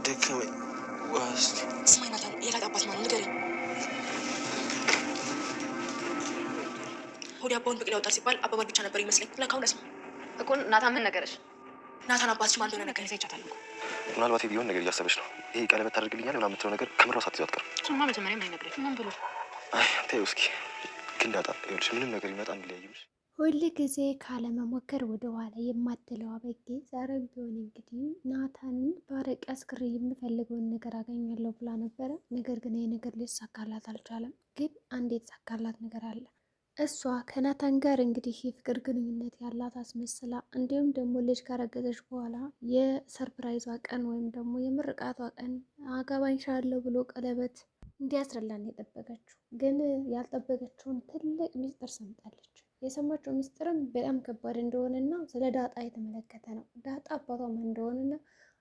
ደከመኝ። ዋስኪ ስማኝ ናታን፣ የዳጣ አባት ማን ንገረኝ። ሆዲ አባውን ብቅል ያወጣል ሲባል አባባል ብቻ ነበር ይመስለኝ። ለካሁን ስማ እኮ ናታን ምን ነገረሽ? ናታን አባትሽ ማን እንደሆነ ነገር ይቻታል። ምናልባት ቢሆን ነገር እያሰበች ነው። ይሄ ቀለበት ታደርግልኛል ምናምን የምትለው ነገር ከምሯ ሳትይው አትቀርም። እሱማ መጀመሪያ ምን ነገረሽ? ምን ብሎ? አይ ተይው እስኪ። ግን ዳጣ ይኸውልሽ፣ ምንም ነገር ይመጣ እንለያይምሽ። ሁል ጊዜ ካለመሞከር ወደ ኋላ የማትለው አበጌ ዛሬም ቢሆን እንግዲህ ናታንን ባረቅ አስክሬ የምፈልገውን ነገር አገኛለሁ ብላ ነበረ። ነገር ግን ይህ ነገር ሊሳካላት አልቻለም። ግን አንድ የተሳካላት ነገር አለ። እሷ ከናታን ጋር እንግዲህ የፍቅር ግንኙነት ያላት አስመስላ እንዲሁም ደግሞ ልጅ ካረገዘች በኋላ የሰርፕራይዟ ቀን ወይም ደግሞ የምርቃቷ ቀን አገባኝሻለሁ ብሎ ቀለበት እንዲያስረላን የጠበቀችው ግን ያልጠበቀችውን ትልቅ ሚስጥር ሰምታለች። የሰማችው ሚስጥርም በጣም ከባድ እንደሆነና ስለ ዳጣ የተመለከተ ነው። ዳጣ አባቷ ማን እንደሆነና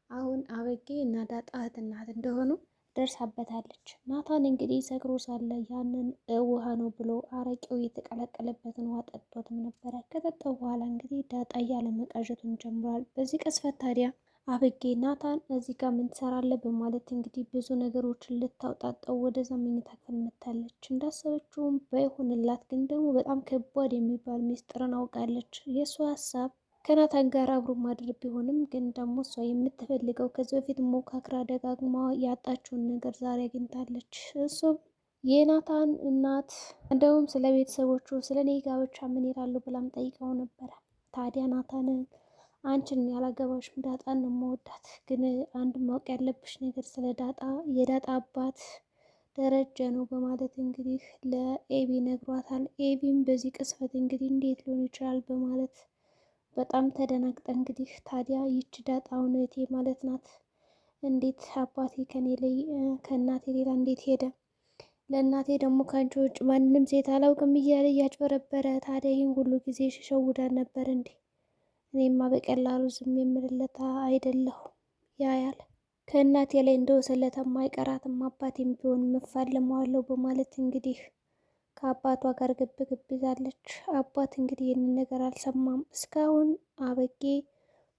አሁን አበጌ እና ዳጣ እህትና እህት እንደሆኑ ደርሳበታለች። ናታን እንግዲህ ሰክሮ ሳለ ያንን ውሃ ነው ብሎ አረቄው የተቀላቀለበትን ውሃ ጠጥቶትም ነበረ። ከጠጣው በኋላ እንግዲህ ዳጣ እያለ መቃዠቱን ጀምሯል። በዚህ ቅስፈት ታዲያ አበጌ ናታን እዚህ ጋር ምን ትሰራለህ በማለት እንግዲህ ብዙ ነገሮችን ልታውጣጣው ወደዛ መኝታ ክፍል መታለች። እንዳሰበችውም ባይሆንላት ግን ደግሞ በጣም ከባድ የሚባል ሚስጥርን አውቃለች። የእሷ ሀሳብ ከናታን ጋር አብሮ ማድረግ ቢሆንም ግን ደግሞ እሷ የምትፈልገው ከዚህ በፊት ሞካክራ ደጋግማ ያጣችውን ነገር ዛሬ አግኝታለች። እሱም የናታን እናት እንደውም ስለ ቤተሰቦቹ ስለ እኔ ጋብቻ ምን ይላሉ ብላም ጠይቀው ነበረ። ታዲያ ናታንን አንቺን ያላገባሽም ዳጣን ነው መወዳት፣ ግን አንድ ማወቅ ያለብሽ ነገር ስለ ዳጣ የዳጣ አባት ደረጀ ነው በማለት እንግዲህ ለኤቢ ነግሯታል። ኤቢም በዚህ ቅስፈት እንግዲህ እንዴት ሊሆን ይችላል በማለት በጣም ተደናግጠ እንግዲህ ታዲያ ይች ዳጣ እውነቴ ማለት ናት፣ እንዴት አባቴ ከኔ ላይ ከእናቴ ሌላ እንዴት ሄደ? ለእናቴ ደግሞ ከአንቺ ውጭ ማንንም ሴት አላውቅም እያለ እያጭበረበረ ታዲያ ይህን ሁሉ ጊዜ ሸውዳን ነበር እንዴ? እኔማ በቀላሉ ዝም የምልለታ አይደለሁ ያያል ከእናቴ ላይ እንደወሰለተም አይቀራትም አባቴም ቢሆን መፋለመዋለሁ በማለት እንግዲህ ከአባቷ ጋር ግብ ይዛለች። አባት እንግዲህ ይህንን ነገር አልሰማም። እስካሁን አበጌ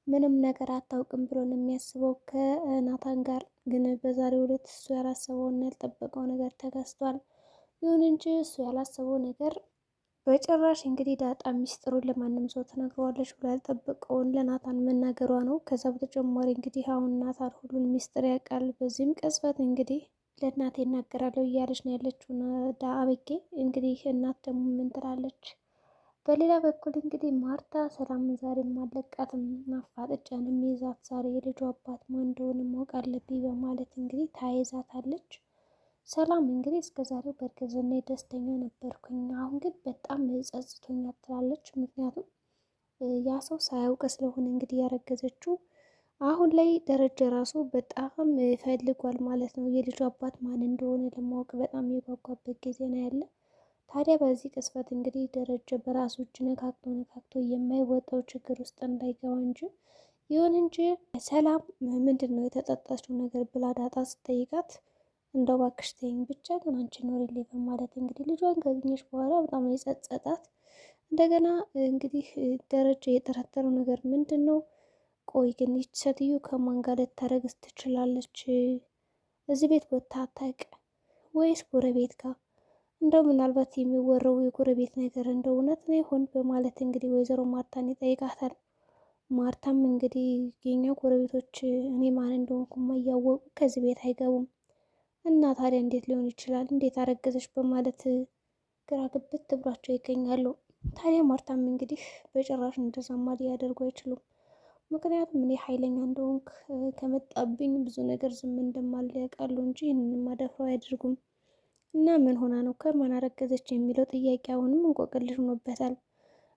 ምንም ነገር አታውቅም ብሎ ነው የሚያስበው ከናታን ጋር። ግን በዛሬው ዕለት እሱ ያላሰበውና ያልጠበቀው ነገር ተከስቷል። ይሁን እንጂ እሱ ያላሰበው ነገር በጭራሽ እንግዲህ ዳጣ ሚስጥሩን ለማንም ሰው ትነግረዋለች ብሎ ያልጠበቀውን ለናታን መናገሯ ነው። ከዛ በተጨማሪ እንግዲህ አሁን ናታን ሁሉን ሚስጥር ያውቃል። በዚህም ቅጽበት እንግዲህ ለእናቴ እናገራለሁ እያለች ነው ያለችው አበጌ። እንግዲህ እናት ደግሞ ምን ትላለች? በሌላ በኩል እንግዲህ ማርታ ሰላምን ዛሬ ማለቃትም ማፋጠጫንም ይዛት ዛሬ የልጇ አባት ማን እንደሆነ ማወቅ አለብኝ በማለት እንግዲህ ታይዛታለች። ሰላም እንግዲህ እስከዛሬው በእርግዝና ደስተኛ ነበርኩኝ፣ አሁን ግን በጣም ጸጽቶኛል ትላለች። ምክንያቱም ያ ሰው ሳያውቅ ስለሆነ እንግዲህ ያረገዘችው አሁን ላይ ደረጀ ራሱ በጣም ፈልጓል ማለት ነው። የልጁ አባት ማን እንደሆነ ለማወቅ በጣም የጓጓበት ጊዜ ነው ያለ። ታዲያ በዚህ ቅስፈት እንግዲህ ደረጀ በራሱ እጅ ነካክቶ የማይወጣው ችግር ውስጥ እንዳይገባ እንጂ ይሁን እንጂ ሰላም ምንድን ነው የተጠጣችው ነገር ብላ ዳጣ ስጠይቃት እንደው እባክሽ ተይኝ ብቻ ግን አንቺ ኖሪልኝ በማለት እንግዲህ ልጇን ካገኘች በኋላ በጣም የጸጸታት። እንደገና እንግዲህ ደረጀ የጠረጠረው ነገር ምንድን ነው? ቆይ ግን ይች ሴትዮ ከማን ጋር ልታረግዝ ትችላለች? እዚህ ቤት ወጥታ አታውቅ ወይስ ጎረቤት ጋር? እንደው ምናልባት የሚወራው የጎረቤት ነገር እንደ እውነት ነው ይሆን በማለት እንግዲህ ወይዘሮ ማርታን ይጠይቃታል። ማርታም እንግዲህ የኛ ጎረቤቶች እኔ ማን እንደሆንኩማ እያወቁ ከዚህ ቤት አይገቡም እና ታዲያ እንዴት ሊሆን ይችላል? እንዴት አረገዘች? በማለት ግራ ግብት ብሏቸው ይገኛሉ። ታዲያ ማርታም እንግዲህ በጭራሽ እንደዛማ ሊያደርጉ አይችሉም፣ ምክንያቱም እኔ ኃይለኛ እንደሆንክ ከመጣብኝ ብዙ ነገር ዝም እንደማል ያውቃሉ እንጂ ይህንን ማደፍረው አያደርጉም። እና ምን ሆና ነው ከማን አረገዘች የሚለው ጥያቄ አሁንም እንቆቅልሽ ሆኖበታል።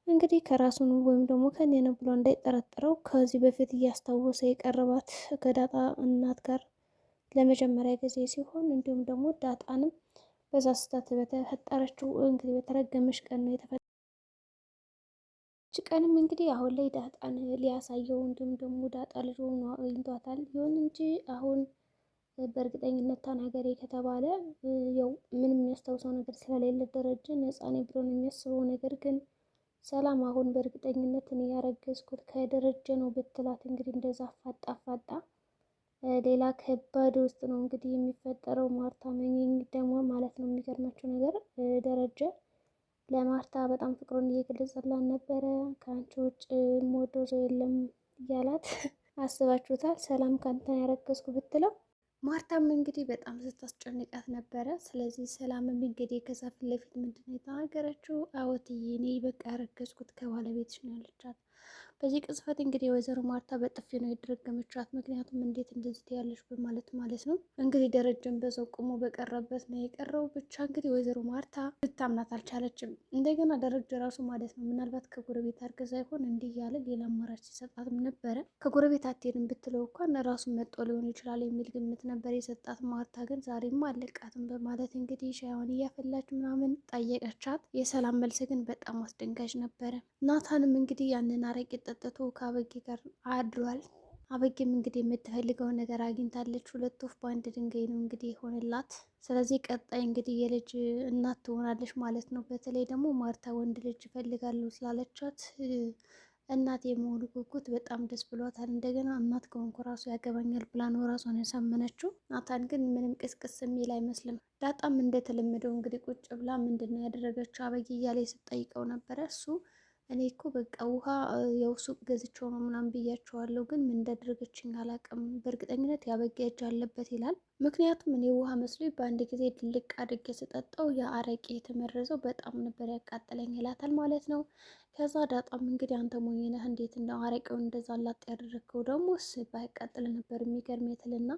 እንግዲህ ከራሱን ወይም ደግሞ ከኔ ነው ብሎ እንዳይጠረጥረው ከዚህ በፊት እያስታወሰ የቀረባት ከዳጣ እናት ጋር ለመጀመሪያ ጊዜ ሲሆን እንዲሁም ደግሞ ዳጣንም በዛ ስህተት በተፈጠረችው እንግዲህ በተረገመች ቀን ነው የተፈጠረች ቀንም እንግዲህ አሁን ላይ ዳጣን ሊያሳየው እንዲሁም ደግሞ ዳጣ ልጅ ሆኖ አግኝቷታል። ይሁን እንጂ አሁን በእርግጠኝነት ተናገሬ ከተባለ ያው ምንም የሚያስታውሰው ነገር ስለሌለ ደረጀ ነፃ ነኝ ብሎ ነው የሚያስበው። ነገር ግን ሰላም አሁን በእርግጠኝነት እኔ ያረገዝኩት ከደረጀ ነው ብትላት እንግዲህ እንደዛ አፋጣ ሌላ ከባድ ውስጥ ነው እንግዲህ የሚፈጠረው። ማርታ መኘኝ ደግሞ ማለት ነው። የሚገርማቸው ነገር ደረጀ ለማርታ በጣም ፍቅሩን እየገለጸላት ነበረ። ከአንቺ ውጭ የምወደው ሰው የለም እያላት አስባችሁታል? ሰላም ካንተን ያረገዝኩ ብትለው ማርታም እንግዲህ በጣም ስታስጨንቃት ነበረ። ስለዚህ ሰላምም እንግዲህ ከዛ ፊት ለፊት ምንድን ነው የተናገረችው? አወትዬ እኔ በቃ ያረገዝኩት ከባለቤትሽ ነው ያለቻት። በዚህ ቅጽበት እንግዲህ ወይዘሮ ማርታ በጥፊ ነው የደረገመቻት። ምክንያቱም እንዴት እንደዚህ ትያለሽ በማለት ማለት ነው። እንግዲህ ደረጀን በዛው ቆሞ በቀረበት ነው የቀረው። ብቻ እንግዲህ ወይዘሮ ማርታ ልታምናት አልቻለችም። እንደገና ደረጀ ራሱ ማለት ነው ምናልባት ከጎረቤት አርገዛ ይሆን እንዲህ እያለ ሌላ አማራጭ ሲሰጣትም ነበረ። ከጎረቤት አትሄድም ብትለው እንኳን ራሱን መጦ ሊሆን ይችላል የሚል ግምት ነበር የሰጣት። ማርታ ግን ዛሬም አለቃትም በማለት እንግዲህ ሻይዋን እያፈላች ምናምን ጠየቀቻት። የሰላም መልስ ግን በጣም አስደንጋጭ ነበረ። ናታንም እንግዲህ ያንን አረቄ ጠጥቶ ከአበጌ ጋር አድሯል። አበጌም እንግዲህ የምትፈልገውን ነገር አግኝታለች። ሁለት ወፍ በአንድ ድንጋይ ነው እንግዲህ የሆነላት። ስለዚህ ቀጣይ እንግዲህ የልጅ እናት ትሆናለች ማለት ነው። በተለይ ደግሞ ማርታ ወንድ ልጅ እፈልጋለሁ ስላለቻት እናት የመሆኑ ጉጉት በጣም ደስ ብሏታል። እንደገና እናት ከሆንኩ ራሱ ያገባኛል ብላ ነው ራሷን ያሳመነችው። ናታን ግን ምንም ቅስቅስ የሚል አይመስልም። ዳጣም እንደተለመደው እንግዲህ ቁጭ ብላ ምንድን ነው ያደረገችው አበጌ እያለ ስትጠይቀው ነበረ። እሱ እኔ እኮ በቃ ውሃ ያው ሱቅ ገዝቼው ነው ምናምን ብያቸዋለሁ፣ ግን ምን እንዳደረገችኝ አላውቅም። በእርግጠኝነት ያበጌ እጅ አለበት ይላል። ምክንያቱም እኔ ውሃ መስሎኝ በአንድ ጊዜ ድልቅ አድርጌ ስጠጣው የአረቄ የተመረዘው በጣም ነበር ያቃጠለኝ ይላታል ማለት ነው። ከዛ ዳጣም እንግዲህ አንተ ሞኝ ነህ እንዴት ነው አረቄውን እንደዛ ላጥ ያደረግከው? ደግሞ ባያቃጥል ነበር የሚገርም የትልና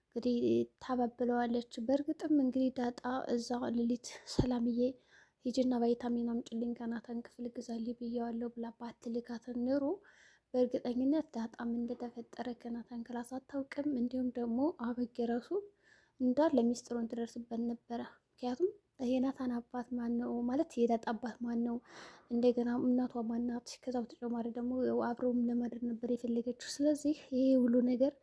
እንግዲህ ታባብለዋለች። በእርግጥም እንግዲህ ዳጣ እዛ ሌሊት ሰላምዬ ሂጂና ቫይታሚን አምጪልኝ ከናታን ክፍል ግዛልኝ ብዬዋለሁ ብላ ባትልካት ኑሮ በእርግጠኝነት ዳጣም እንደተፈጠረ ከናታን ክላስ አታውቅም። እንዲሁም ደግሞ አበጌ ራሱ እንዳለ ሚስጥሩን ትደርስበት ነበረ። ምክንያቱም የናታን አባት ማን ነው ማለት የዳጣ አባት ማን ነው፣ እንደገና እናቷ ማናት፣ ከዛ በተጨማሪ ደግሞ አብረውም ለማድረግ ነበር የፈለገችው። ስለዚህ ይሄ ሁሉ ነገር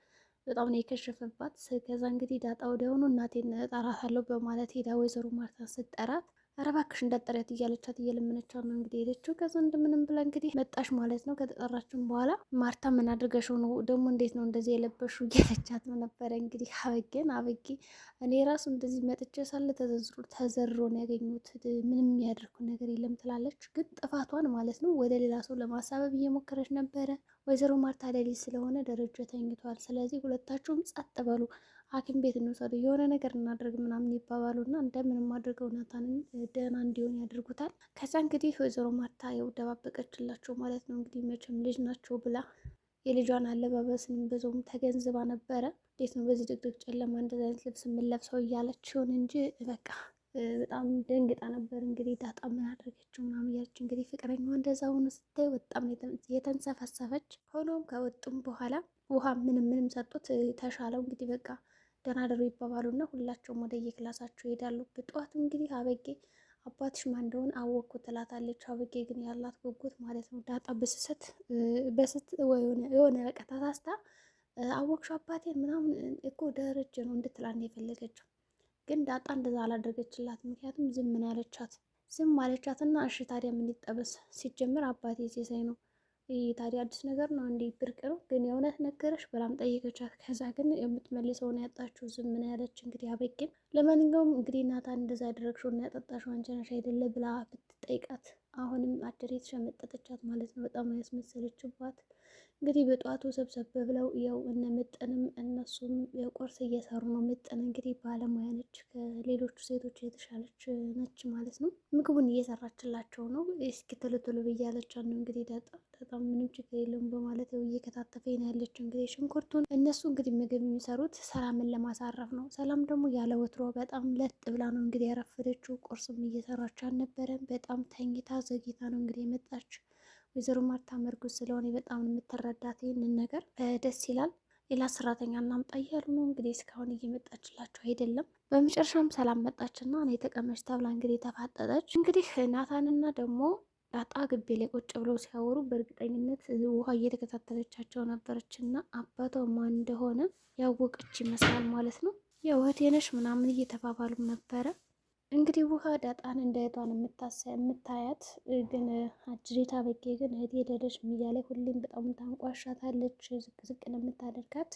በጣም ነው የከሸፈባት። ከዛ እንግዲህ ዳጣ ወዲያውኑ እናቴን እጠራታለሁ በማለት ሄዳ ወይዘሮ ማርታን ስትጠራት ኧረ እባክሽ እንዳትጠሪያት እያለቻት እየለመነቻት ነው እንግዲህ ሄደችው። ከዛ እንደምንም ብላ እንግዲህ መጣሽ ማለት ነው። ከተጠራችን በኋላ ማርታ ምን አድርገሽው ነው ደግሞ እንዴት ነው እንደዚህ የለበሽው እያለቻት ነው ነበረ እንግዲህ አበጌ እኔ ራሱ እንደዚህ መጥቼ ሳለ ተዘርሮ ነው ያገኙት፣ ምንም የሚያደርጉ ነገር የለም ትላለች። ግን ጥፋቷን ማለት ነው ወደ ሌላ ሰው ለማሳበብ እየሞከረች ነበረ። ወይዘሮ ማርታ ሌሊት ስለሆነ ደረጃ ተኝቷል። ስለዚህ ሁለታችሁም ጸጥ በሉ፣ ሐኪም ቤት እንውሰዱ፣ የሆነ ነገር እናደርግ ምናምን ይባባሉና እንደምንም አድርገው ናታንን ደህና እንዲሆን ያደርጉታል። ከዛ እንግዲህ ወይዘሮ ማርታ ያው ደባበቀችላቸው ማለት ነው። እንግዲህ መቼም ልጅ ናቸው ብላ የልጇን አለባበስን ብዙም ተገንዝባ ነበረ። እንዴት ነው በዚህ ድቅድቅ ጨለማ እንደዚህ አይነት ልብስ የምንለብሰው እያለች ይሆን እንጂ በቃ በጣም ደንግጣ ነበር። እንግዲህ ዳጣ ምን አደረገችው ምናምን እያለች እንግዲህ ፍቅረኛዋ እንደዛ ሆኖ ስታይ በጣም የተንሰፈሰፈች። ሆኖም ከወጡም በኋላ ውሃ ምንም ሰጡት፣ ተሻለው። እንግዲህ በቃ ደህና ደሩ ይባባሉና ሁላቸውም ወደ የክላሳቸው ይሄዳሉ። በጠዋት እንግዲህ አበጌ አባትሽ ማን እንደሆነ አወቅኩ ትላታለች። አበጌ ግን ያላት ጉጉት ማለት ነው ዳጣ በስት የሆነ በቃ ተሳስታ አወቅሽ አባቴን ምናምን እኮ ደረጀ ነው እንድትላን የፈለገችው። ግን ዳጣ እንደዛ አላደረገችላት። ምክንያቱም ዝም ምን ያለቻት ዝም አለቻትና እሺ ታዲያ ምን ይጠበስ? ሲጀምር አባቴ ሲሳይ ነው፣ ይህ ታዲያ አዲስ ነገር ነው እንዲህ ብርቅ ነው? ግን የእውነት ነገረሽ ብላም ጠየቀቻት። ከዛ ግን የምትመልሰውን ያጣችው ዝም ምን ያለች እንግዲህ አበጌም። ለማንኛውም እንግዲህ ናታን እንደዛ ያደረግሽው እና ያጠጣሽው አንቺ ነሽ አይደለ ብላ ብትጠይቃት አሁንም አደሬት ሸመጠጠቻት ማለት ነው። በጣም ያስመሰለችባት። እንግዲህ በጠዋቱ ሰብሰብ ብለው ያው እነ ምጥንም እነሱም ቁርስ እየሰሩ ነው። ምጥን እንግዲህ ባለሙያ ነች፣ ከሌሎቹ ሴቶች የተሻለች ነች ማለት ነው። ምግቡን እየሰራችላቸው ነው። እስኪ ቶሎ ቶሎ ብያለቻት ነው እንግዲህ ዳጣ በጣም ምንም ችግር የለውም በማለት ያው እየከታተፈኝ ነው ያለችው እንግዲህ ሽንኩርቱን። እነሱ እንግዲህ ምግብ የሚሰሩት ሰላምን ለማሳረፍ ነው። ሰላም ደግሞ ያለ ወትሮ በጣም ለጥ ብላ ነው እንግዲህ ያረፈደችው። ቁርስም እየሰራች አልነበረም። በጣም ተኝታ ዘግይታ ነው እንግዲህ የመጣች። ወይዘሮ ማርታ መርጉዝ ስለሆነ በጣም የምትረዳት ይህንን ነገር ደስ ይላል። ሌላ ሰራተኛ እናምጣ እያሉ ነው እንግዲህ እስካሁን እየመጣችላቸው አይደለም። በመጨረሻም ሰላም መጣችና እኔ ተቀመጭ ተብላ እንግዲህ ተፋጠጠች። እንግዲህ ናታንና ደግሞ ዳጣ ግቢ ላይ ቁጭ ብለው ሲያወሩ በእርግጠኝነት ውሃ እየተከታተለቻቸው ነበረች እና አባቷ ማን እንደሆነ ያወቀች ይመስላል ማለት ነው። የእህቴ ነሽ ምናምን እየተባባሉም ነበረ። እንግዲህ ውሃ ዳጣን እንደ እህቷን የምታያት ግን አጅሬታ አበጌ ግን እህቴ ደደች ሚዲያ ላይ ሁሌም በጣም ታንቋሻታለች። ዝቅ ዝቅ ነው የምታደርጋት።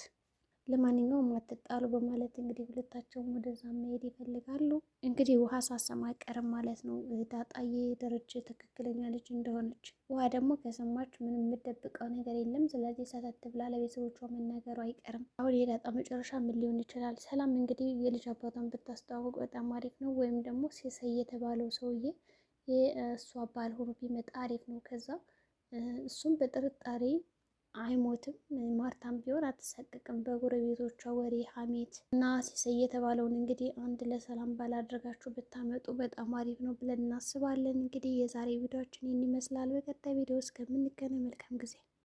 ለማንኛውም አትጣሉ በማለት እንግዲህ ሁለታቸውም ወደዛ መሄድ ይፈልጋሉ። እንግዲህ ውሃ ሳሰማ አይቀርም ማለት ነው ዳጣዬ ደረጀ ትክክለኛ ልጅ እንደሆነች። ውሃ ደግሞ ከሰማች ምንም የምትደብቀው ነገር የለም። ስለዚህ ሰተት ብላ ለቤተሰቦቿ መናገሩ አይቀርም። አሁን የዳጣ መጨረሻ ምን ሊሆን ይችላል? ሰላም እንግዲህ የልጅ አባቷን ብታስተዋውቅ በጣም አሪፍ ነው። ወይም ደግሞ ሲሳይ የተባለው ሰውዬ የእሷ ባል ሆኖ ቢመጣ አሪፍ ነው። ከዛ እሱም በጥርጣሬ አይሞትም። ማርታም ቢሆን አትሰቅቅም በጎረቤቶቿ ወሬ ሀሜት እና ሲሳይ የተባለውን እንግዲህ አንድ ለሰላም ባላደረጋችሁ ብታመጡ በጣም አሪፍ ነው ብለን እናስባለን። እንግዲህ የዛሬ ቪዲዮችን ይህን ይመስላል። በቀጣይ ቪዲዮ እስከምንገናኝ መልካም ጊዜ